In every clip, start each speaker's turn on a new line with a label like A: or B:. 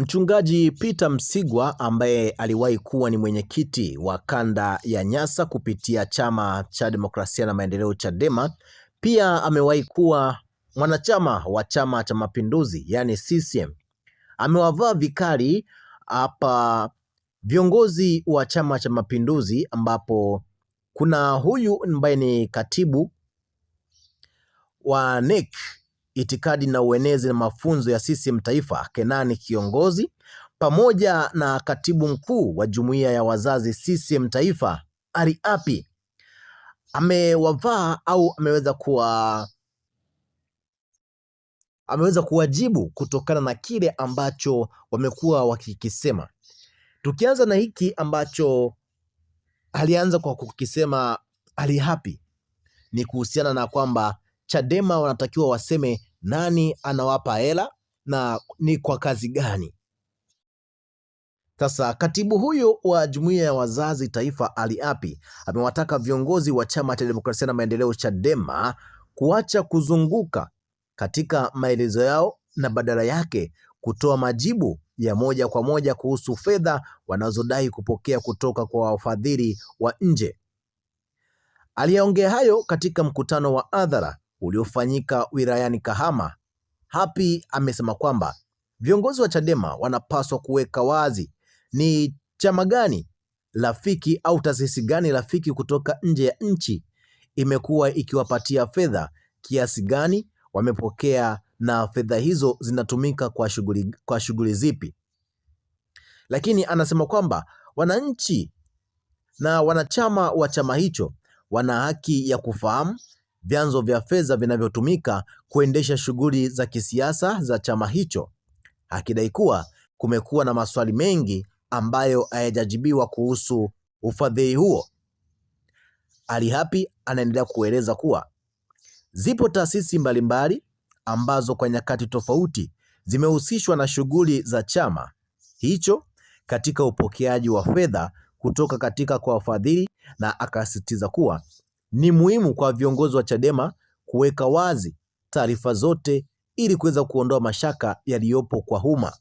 A: Mchungaji Peter Msigwa ambaye aliwahi kuwa ni mwenyekiti wa kanda ya Nyasa kupitia Chama cha Demokrasia na Maendeleo Chadema, pia amewahi kuwa mwanachama wa Chama cha Mapinduzi yani CCM. Amewavaa vikali hapa viongozi wa Chama cha Mapinduzi, ambapo kuna huyu ambaye ni katibu wa NEC itikadi na uenezi na mafunzo ya CCM Taifa, Kenani Kiongozi, pamoja na katibu mkuu wa jumuiya ya wazazi CCM Taifa, Ali Api. Amewavaa au ameweza kuwajibu kutokana na kile ambacho wamekuwa wakikisema. Tukianza na hiki ambacho alianza kwa kukisema Ali Api, ni kuhusiana na kwamba Chadema wanatakiwa waseme nani anawapa hela na ni kwa kazi gani. Sasa katibu huyo wa jumuiya ya wazazi taifa Ali Api amewataka viongozi wa Chama cha Demokrasia na Maendeleo Chadema kuacha kuzunguka katika maelezo yao na badala yake kutoa majibu ya moja kwa moja kuhusu fedha wanazodai kupokea kutoka kwa wafadhili wa nje. Aliongea hayo katika mkutano wa hadhara uliofanyika wilayani Kahama. Api amesema kwamba viongozi wa Chadema wanapaswa kuweka wazi ni chama gani rafiki au taasisi gani rafiki kutoka nje ya nchi imekuwa ikiwapatia fedha, kiasi gani wamepokea na fedha hizo zinatumika kwa shughuli zipi. Lakini anasema kwamba wananchi na wanachama wa chama hicho wana haki ya kufahamu vyanzo vya fedha vinavyotumika kuendesha shughuli za kisiasa za chama hicho, akidai kuwa kumekuwa na maswali mengi ambayo hayajajibiwa kuhusu ufadhili huo. Ali Api anaendelea kueleza kuwa zipo taasisi mbalimbali ambazo kwa nyakati tofauti zimehusishwa na shughuli za chama hicho katika upokeaji wa fedha kutoka kwa wafadhili, na akasisitiza kuwa ni muhimu kwa viongozi wa Chadema kuweka wazi taarifa zote ili kuweza kuondoa mashaka yaliyopo kwa umma.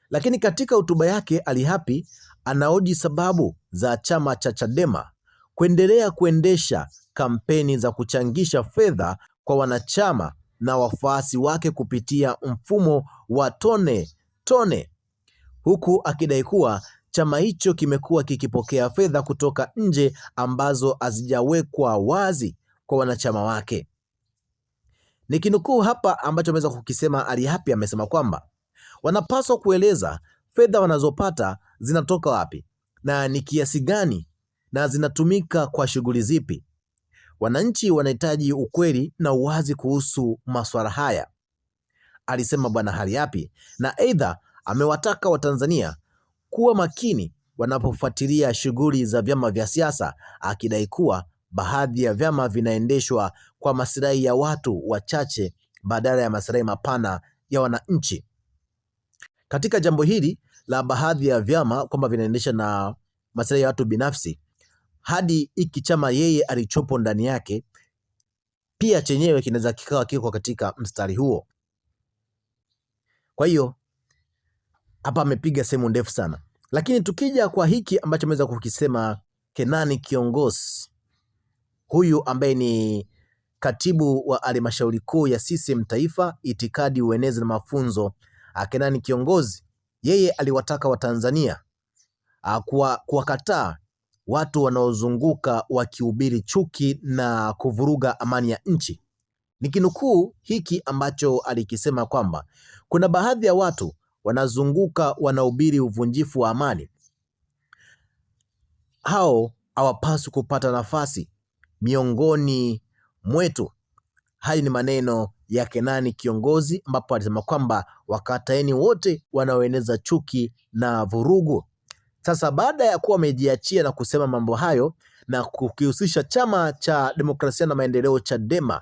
A: Lakini katika hotuba yake Ali Api anahoji sababu za chama cha Chadema kuendelea kuendesha kampeni za kuchangisha fedha kwa wanachama na wafuasi wake kupitia mfumo wa tone, huku akidai kuwa chama hicho kimekuwa kikipokea fedha kutoka nje ambazo hazijawekwa wazi kwa wanachama wake. Nikinukuu hapa ambacho ameweza kukisema Ali Api, amesema kwamba wanapaswa kueleza fedha wanazopata zinatoka wapi na ni kiasi gani na zinatumika kwa shughuli zipi. Wananchi wanahitaji ukweli na uwazi kuhusu masuala haya, alisema bwana Ali Api, na aidha amewataka Watanzania kuwa makini wanapofuatilia shughuli za vyama vya siasa, akidai kuwa baadhi ya vyama vinaendeshwa kwa maslahi ya watu wachache badala ya maslahi mapana ya wananchi. Katika jambo hili la baadhi ya vyama kwamba vinaendesha na maslahi ya watu binafsi, hadi hiki chama yeye alichopo ndani yake pia chenyewe kinaweza kikawa kiko katika mstari huo. Kwa hiyo hapa amepiga sehemu ndefu sana, lakini tukija kwa hiki ambacho ameweza kukisema Kenani Kiongozi, huyu ambaye ni katibu wa halmashauri kuu ya CCM Taifa, itikadi, uenezi na mafunzo, Kenani Kiongozi, yeye aliwataka Watanzania kuwakataa watu wanaozunguka wakihubiri chuki na kuvuruga amani ya nchi. Nikinukuu hiki ambacho alikisema kwamba kuna baadhi ya watu wanazunguka wanahubiri uvunjifu wa amani. Hao hawapaswi kupata nafasi miongoni mwetu. Haya ni maneno ya Kenani Kiongozi, ambapo alisema kwamba wakataeni wote wanaoeneza chuki na vurugu. Sasa baada ya kuwa wamejiachia na kusema mambo hayo na kukihusisha Chama cha Demokrasia na Maendeleo Chadema,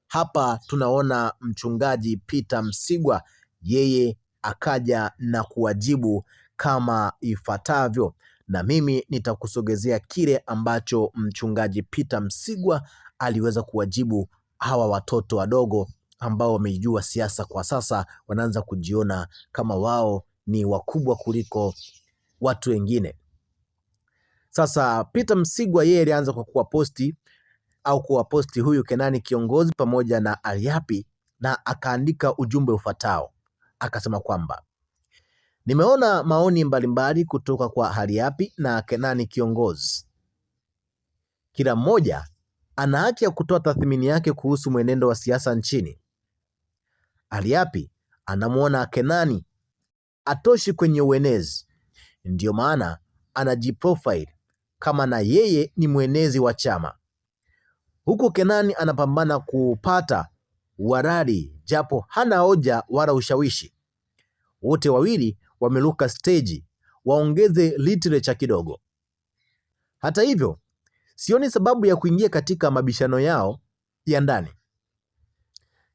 A: hapa tunaona mchungaji Peter Msigwa yeye akaja na kuwajibu kama ifuatavyo, na mimi nitakusogezea kile ambacho mchungaji Peter Msigwa aliweza kuwajibu hawa watoto wadogo ambao wameijua siasa kwa sasa wanaanza kujiona kama wao ni wakubwa kuliko watu wengine. Sasa Peter Msigwa yeye alianza kwa kuwaposti huyu Kenani Kiongozi pamoja na Ali Hapi, na akaandika ujumbe ufuatao. Akasema kwamba nimeona maoni mbalimbali kutoka kwa Ali Hapi na Kenani Kiongozi. Kila mmoja ana haki ya kutoa tathmini yake kuhusu mwenendo wa siasa nchini. Ali Hapi anamwona Kenani atoshi kwenye uenezi, ndiyo maana anajiprofile kama na yeye ni mwenezi wa chama, huku Kenani anapambana kupata uhalali japo hana hoja wala ushawishi. Wote wawili wameruka stage, waongeze literature kidogo. Hata hivyo, sioni sababu ya kuingia katika mabishano yao ya ndani.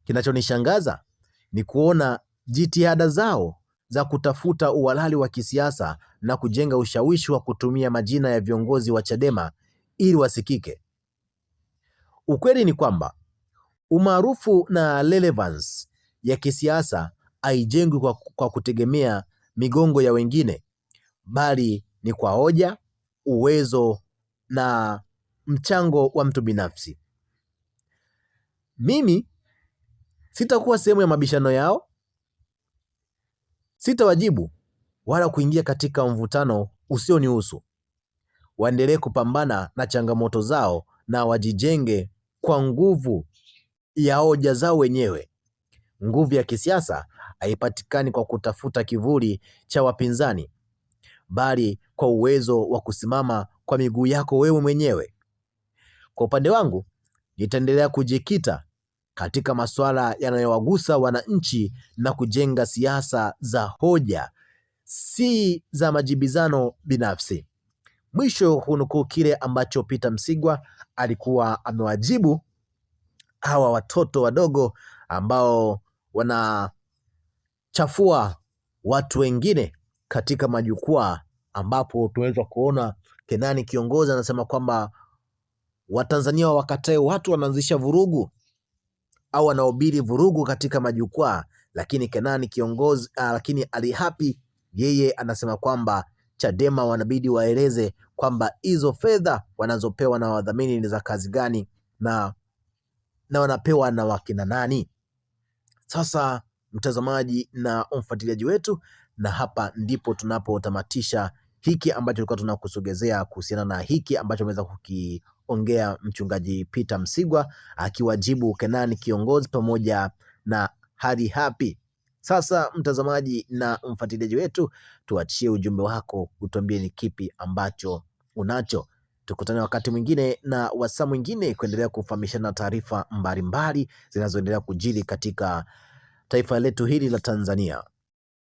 A: Kinachonishangaza ni kuona jitihada zao za kutafuta uhalali wa kisiasa na kujenga ushawishi wa kutumia majina ya viongozi wa Chadema ili wasikike. Ukweli ni kwamba umaarufu na relevance ya kisiasa haijengwi kwa kutegemea migongo ya wengine, bali ni kwa hoja, uwezo na mchango wa mtu binafsi. Mimi sitakuwa sehemu ya mabishano yao, sitawajibu wala kuingia katika mvutano usionihusu. Waendelee kupambana na changamoto zao na wajijenge kwa nguvu ya hoja zao wenyewe. Nguvu ya kisiasa haipatikani kwa kutafuta kivuli cha wapinzani, bali kwa uwezo wa kusimama kwa miguu yako wewe mwenyewe. Kwa upande wangu, nitaendelea kujikita katika masuala yanayowagusa wananchi na kujenga siasa za hoja, si za majibizano binafsi. Mwisho hunukuu kile ambacho Peter Msigwa alikuwa amewajibu hawa watoto wadogo ambao wanachafua watu wengine katika majukwaa, ambapo tunaweza kuona Kenani Kiongozi anasema kwamba Watanzania wakatae watu wanaanzisha vurugu au wanahubiri vurugu katika majukwaa, lakini Kenani Kiongozi lakini Ali Hapi yeye anasema kwamba Chadema wanabidi waeleze kwamba hizo fedha wanazopewa na wadhamini ni za kazi gani na wanapewa na wakina nani. Sasa mtazamaji na mfuatiliaji wetu, na hapa ndipo tunapotamatisha hiki ambacho tulikuwa tunakusogezea kuhusiana na hiki ambacho ameweza kukiongea mchungaji Peter Msigwa akiwajibu Kenani Kiongozi pamoja na Ali Hapi. Sasa mtazamaji na mfuatiliaji wetu, tuachie ujumbe wako, utuambie ni kipi ambacho unacho. Tukutane wakati mwingine na wasaa mwingine kuendelea kufahamishana taarifa mbalimbali zinazoendelea kujiri katika taifa letu hili la Tanzania.